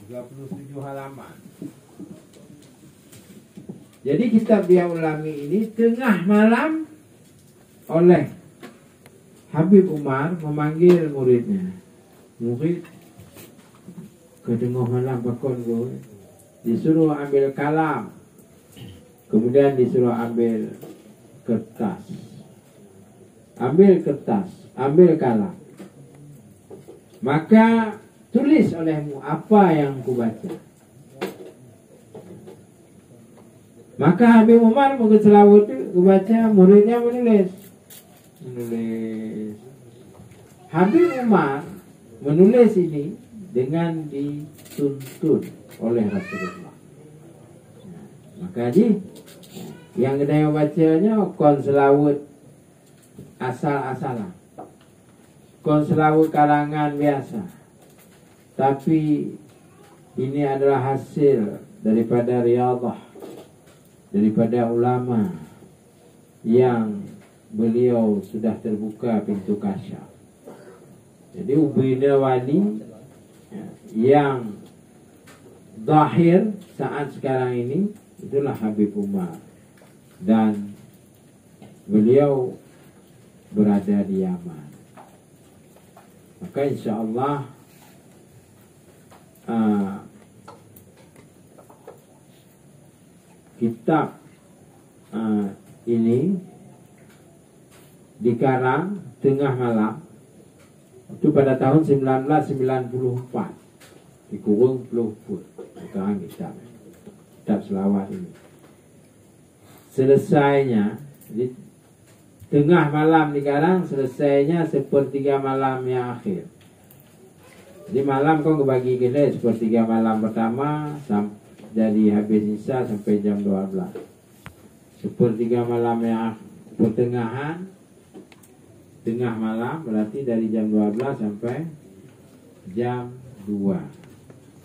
37 halaman. Jadi kitab Dia Ulami ini tengah malam oleh Habib Umar memanggil muridnya. Murid ke tengah malam pakon gue, disuruh ambil kalam, kemudian disuruh ambil kertas, ambil kalam, maka tulis olehmu apa yang ku baca. Maka Habib Umar mau selawat itu baca, muridnya menulis. Habib Umar menulis ini dengan dituntun oleh Rasulullah. Maka yang kita bacanya kon selawat asal-asalan, kon selawat karangan biasa, tapi ini adalah hasil daripada riyadhah, daripada ulama yang beliau sudah terbuka pintu kasyaf. Jadi ubina wali yang zahir saat sekarang ini itulah Habib Umar, dan beliau berada di Yaman. Maka insya Allah kitab ini dikarang tengah malam itu pada tahun 1994, dikurung 10 foot sekarang kitab selawat ini. Selesainya di tengah malam dikarang, selesainya sepertiga malam yang akhir. Di malam kau kebagi gini, sepertiga malam pertama dari habis isya sampai jam 12. Sepertiga malam yang pertengahan, tengah malam berarti dari jam 12 sampai jam 2.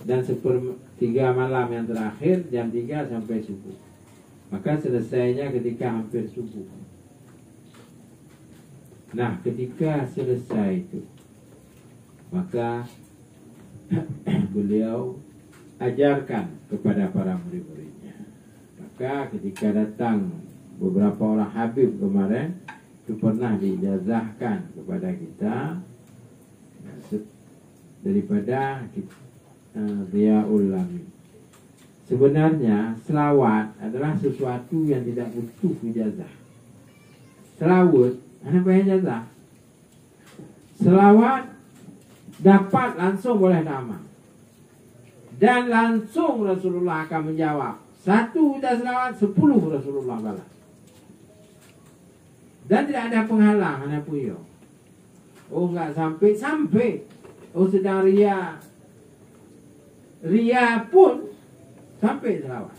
Dan sepertiga malam yang terakhir jam 3 sampai subuh. Maka selesainya ketika hampir subuh. Nah, ketika selesai itu, maka beliau ajarkan kepada para murid-muridnya. Maka ketika datang beberapa orang Habib kemarin, itu pernah diijazahkan kepada kita daripada Dia Ulami. Sebenarnya selawat adalah sesuatu yang tidak butuh ijazah. Selawat apa ijazah? Selawat dapat langsung boleh nama, dan langsung Rasulullah akan menjawab. 1 udah selawat, 10 Rasulullah balas. Dan tidak ada penghalang, hanya puyo. Oh enggak sampai. Oh sedang ria pun sampai selawat.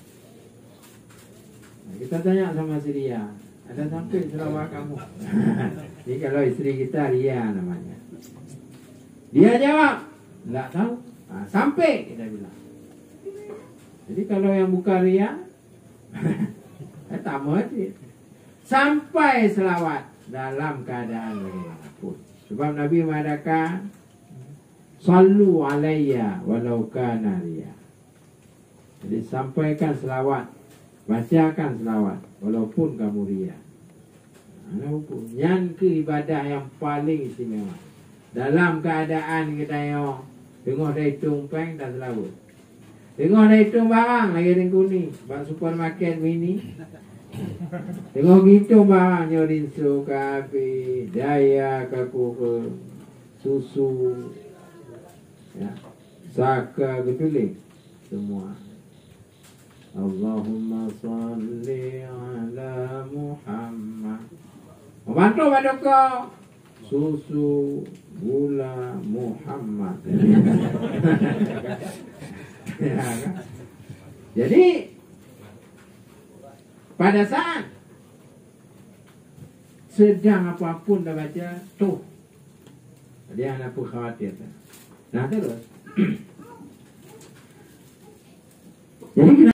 Nah, kita tanya sama si Ria, ada sampai selawat kamu? Jadi kalau istri kita Ria namanya, dia jawab enggak tahu. Nah, sampai kita bilang. Jadi kalau yang bukan Ria, tak mau aja. Sampai selawat dalam keadaan bagaimanapun. Sebab Nabi mengatakan, sallu alayya walau kana riya. Jadi sampaikan selawat, bacakan selawat walaupun kamu ria. Yang ke ibadah yang paling istimewa. Dalam keadaan kita yang tengok dari tumpeng dan selawat. Tengok dari hitung barang lagi ada kuning, bang supermarket mini. Tengok hitung barang nyorin su kafe, daya kaku susu, ya, saka betulik semua. Allahumma salli ala Muhammad. Membantu pada kau susu gula Muhammad. Ya, kan? Jadi pada saat sedang apapun dah baca tuh, dia anak pun khawatir. Nah terus